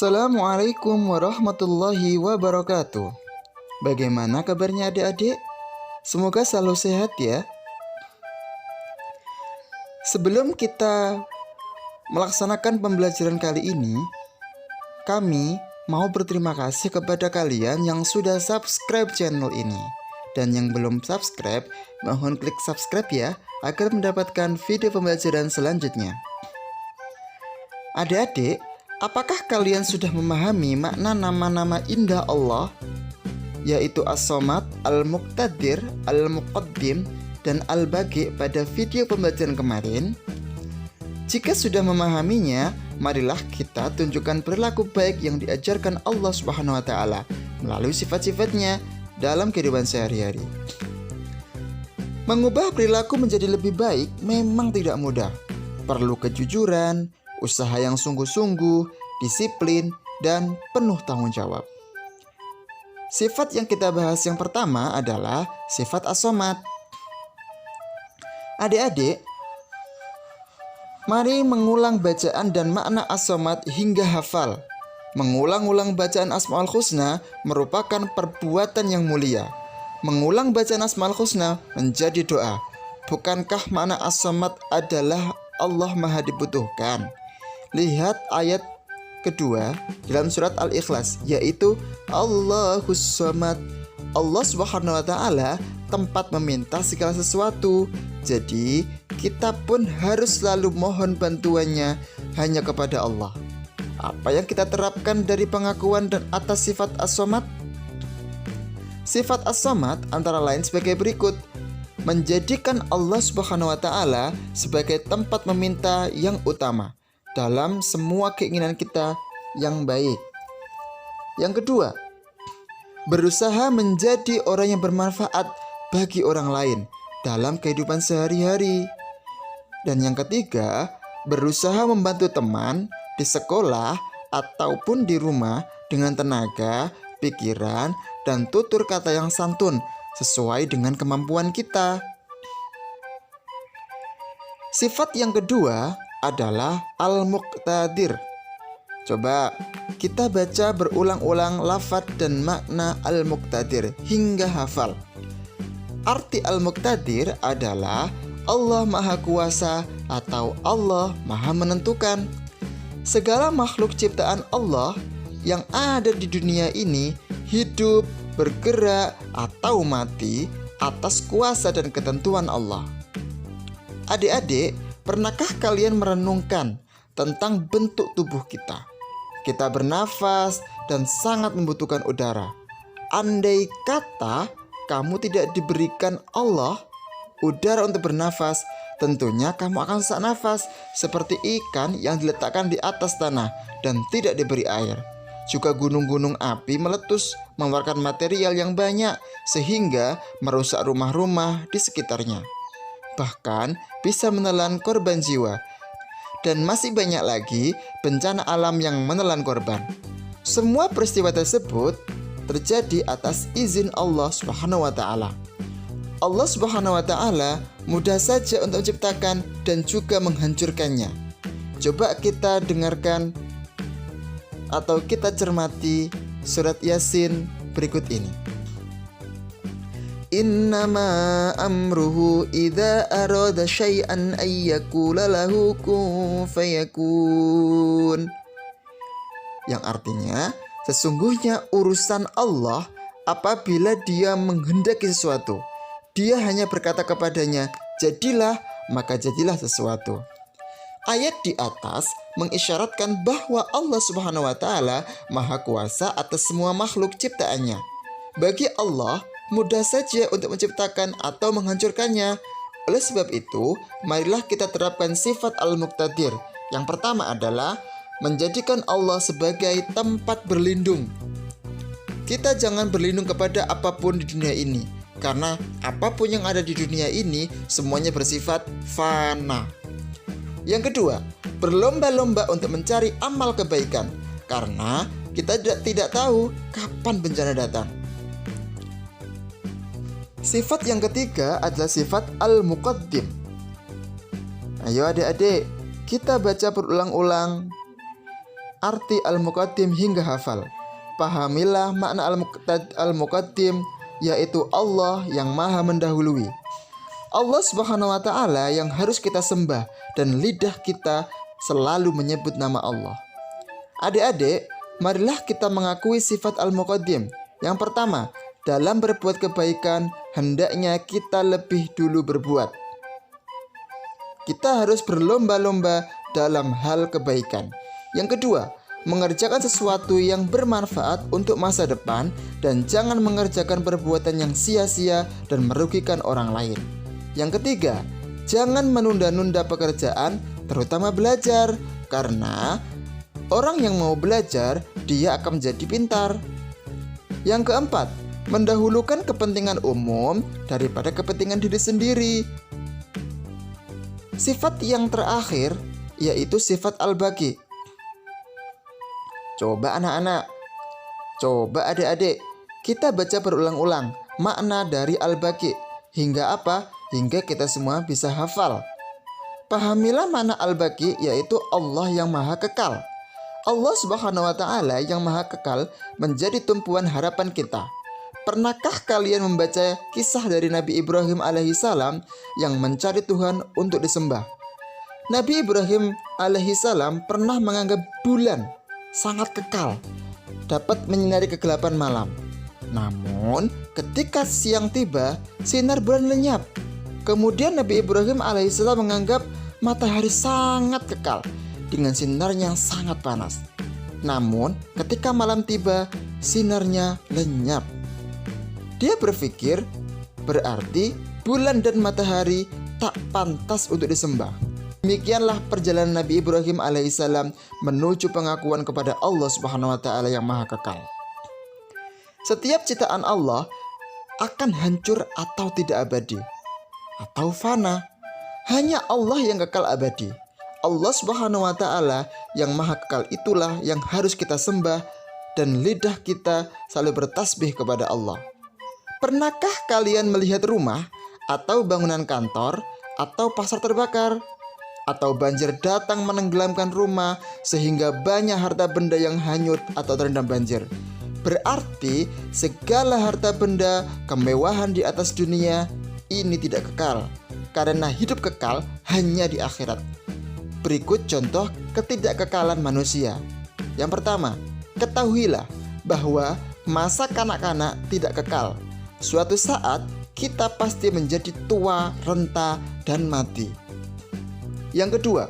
Assalamualaikum warahmatullahi wabarakatuh. Bagaimana kabarnya adik-adik? Semoga selalu sehat ya. Sebelum kita melaksanakan pembelajaran kali ini, kami mau berterima kasih kepada kalian yang sudah subscribe channel ini. Dan yang belum subscribe, mohon klik subscribe ya, agar mendapatkan video pembelajaran selanjutnya. Adik-adik, apakah kalian sudah memahami makna nama-nama indah Allah, yaitu As-Somad, Al-Muqtadir, Al-Muqaddim, dan Al-Baqi pada video pembelajaran kemarin? Jika sudah memahaminya, marilah kita tunjukkan perilaku baik yang diajarkan Allah Subhanahu wa Ta'ala melalui sifat-sifatnya dalam kehidupan sehari-hari. Mengubah perilaku menjadi lebih baik memang tidak mudah. Perlu kejujuran, usaha yang sungguh-sungguh, disiplin, dan penuh tanggung jawab. Sifat yang kita bahas yang pertama adalah sifat As-Somad. Adik-adik, mari mengulang bacaan dan makna As-Somad hingga hafal. Mengulang-ulang bacaan Asmaul Husna merupakan perbuatan yang mulia. Mengulang bacaan Asmaul Husna menjadi doa. Bukankah makna As-Somad adalah Allah Maha dibutuhkan? Lihat ayat kedua dalam surat Al-Ikhlas, yaitu Allahus Somad. Allah Subhanahu wa Ta'ala tempat meminta segala sesuatu. Jadi kita pun harus selalu mohon bantuannya hanya kepada Allah. Apa yang kita terapkan dari pengakuan dan atas sifat As-Somad? Sifat As-Somad antara lain sebagai berikut: menjadikan Allah Subhanahu wa Ta'ala sebagai tempat meminta yang utama dalam semua keinginan kita yang baik. Yang kedua, berusaha menjadi orang yang bermanfaat bagi orang lain dalam kehidupan sehari-hari. Dan yang ketiga, berusaha membantu teman di sekolah ataupun di rumah dengan tenaga, pikiran, dan tutur kata yang santun sesuai dengan kemampuan kita. Sifat yang kedua adalah Al-Muqtadir. Coba kita baca berulang-ulang lafaz dan makna Al-Muqtadir hingga hafal. Arti Al-Muqtadir adalah Allah Maha Kuasa atau Allah Maha Menentukan. Segala makhluk ciptaan Allah yang ada di dunia ini hidup, bergerak, atau mati atas kuasa dan ketentuan Allah. Adik-adik, pernahkah kalian merenungkan tentang bentuk tubuh kita? Kita bernafas dan sangat membutuhkan udara. Andai kata kamu tidak diberikan Allah udara untuk bernafas, tentunya kamu akan sesak nafas seperti ikan yang diletakkan di atas tanah dan tidak diberi air. Juga gunung-gunung api meletus mengeluarkan material yang banyak sehingga merusak rumah-rumah di sekitarnya. Bahkan bisa menelan korban jiwa. Dan masih banyak lagi bencana alam yang menelan korban. Semua peristiwa tersebut terjadi atas izin Allah Subhanahu wa Ta'ala. Allah Subhanahu wa Ta'ala mudah saja untuk menciptakan dan juga menghancurkannya. Coba kita dengarkan atau kita cermati surat Yasin berikut ini. Innama amruhu idza arada syai'an ay yaqula lahu kun fayakun. Yang artinya, sesungguhnya urusan Allah apabila Dia menghendaki sesuatu, Dia hanya berkata kepadanya, jadilah, maka jadilah sesuatu. Ayat di atas mengisyaratkan bahwa Allah Subhanahu wa Ta'ala Maha Kuasa atas semua makhluk ciptaannya. Bagi Allah mudah saja untuk menciptakan atau menghancurkannya. Oleh sebab itu, marilah kita terapkan sifat Al-Muqtadir. Yang pertama adalah menjadikan Allah sebagai tempat berlindung. Kita jangan berlindung kepada apapun di dunia ini, karena apapun yang ada di dunia ini semuanya bersifat fana. Yang kedua, berlomba-lomba untuk mencari amal kebaikan, karena kita tidak tahu kapan bencana datang. Sifat yang ketiga adalah sifat Al-Muqaddim. Ayo adik-adik, kita baca berulang-ulang arti al-muqaddim hingga hafal. Pahamilah makna al-muqaddim, yaitu Allah yang maha mendahului. Allah Subhanahu wa ta'ala yang harus kita sembah, dan lidah kita selalu menyebut nama Allah. Adik-adik, marilah kita mengakui sifat al-muqaddim. Yang pertama, dalam berbuat kebaikan, hendaknya kita lebih dulu berbuat. Kita harus berlomba-lomba dalam hal kebaikan. Yang kedua, mengerjakan sesuatu yang bermanfaat untuk masa depan, dan jangan mengerjakan perbuatan yang sia-sia dan merugikan orang lain. Yang ketiga, jangan menunda-nunda pekerjaan, terutama belajar, karena orang yang mau belajar, dia akan menjadi pintar. Yang keempat, mendahulukan kepentingan umum daripada kepentingan diri sendiri. Sifat yang terakhir yaitu sifat al-baqi. Coba anak-anak, coba adik-adik, kita baca berulang-ulang makna dari al-baqi. Hingga apa? Hingga kita semua bisa hafal. Pahamilah makna al-baqi, yaitu Allah yang maha kekal. Allah Subhanahu wa ta'ala yang maha kekal menjadi tumpuan harapan kita. Pernahkah kalian membaca kisah dari Nabi Ibrahim alaihissalam yang mencari Tuhan untuk disembah? Nabi Ibrahim alaihissalam pernah menganggap bulan sangat kekal, dapat menyinari kegelapan malam. Namun ketika siang tiba, sinar bulan lenyap. Kemudian Nabi Ibrahim alaihissalam menganggap matahari sangat kekal dengan sinarnya yang sangat panas. Namun ketika malam tiba, sinarnya lenyap. Dia berpikir, berarti bulan dan matahari tak pantas untuk disembah. Demikianlah perjalanan Nabi Ibrahim alaihissalam menuju pengakuan kepada Allah Subhanahu wa ta'ala yang maha kekal. Setiap ciptaan Allah akan hancur atau tidak abadi, atau fana. Hanya Allah yang kekal abadi. Allah Subhanahu wa ta'ala yang maha kekal itulah yang harus kita sembah, dan lidah kita selalu bertasbih kepada Allah. Pernahkah kalian melihat rumah atau bangunan kantor atau pasar terbakar? Atau banjir datang menenggelamkan rumah sehingga banyak harta benda yang hanyut atau terendam banjir? Berarti segala harta benda, kemewahan di atas dunia ini tidak kekal, karena hidup kekal hanya di akhirat. Berikut contoh ketidakkekalan manusia. Yang pertama, ketahuilah bahwa masa kanak-kanak tidak kekal. Suatu saat kita pasti menjadi tua, renta, dan mati. Yang kedua,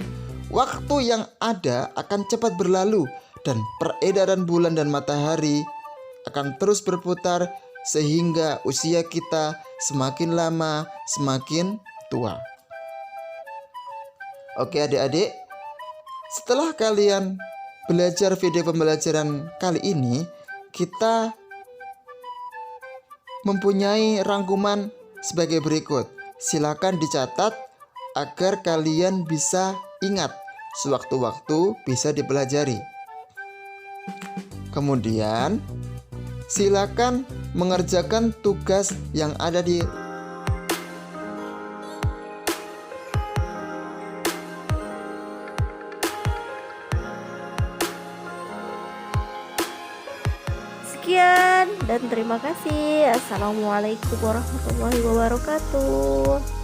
waktu yang ada akan cepat berlalu, dan peredaran bulan dan matahari akan terus berputar sehingga usia kita semakin lama semakin tua. Oke adik-adik, setelah kalian belajar video pembelajaran kali ini, kita mempunyai rangkuman sebagai berikut. Silakan dicatat agar kalian bisa ingat, sewaktu-waktu bisa dipelajari. Kemudian silakan mengerjakan tugas yang ada di Sekian dan terima kasih. Assalamualaikum warahmatullahi wabarakatuh.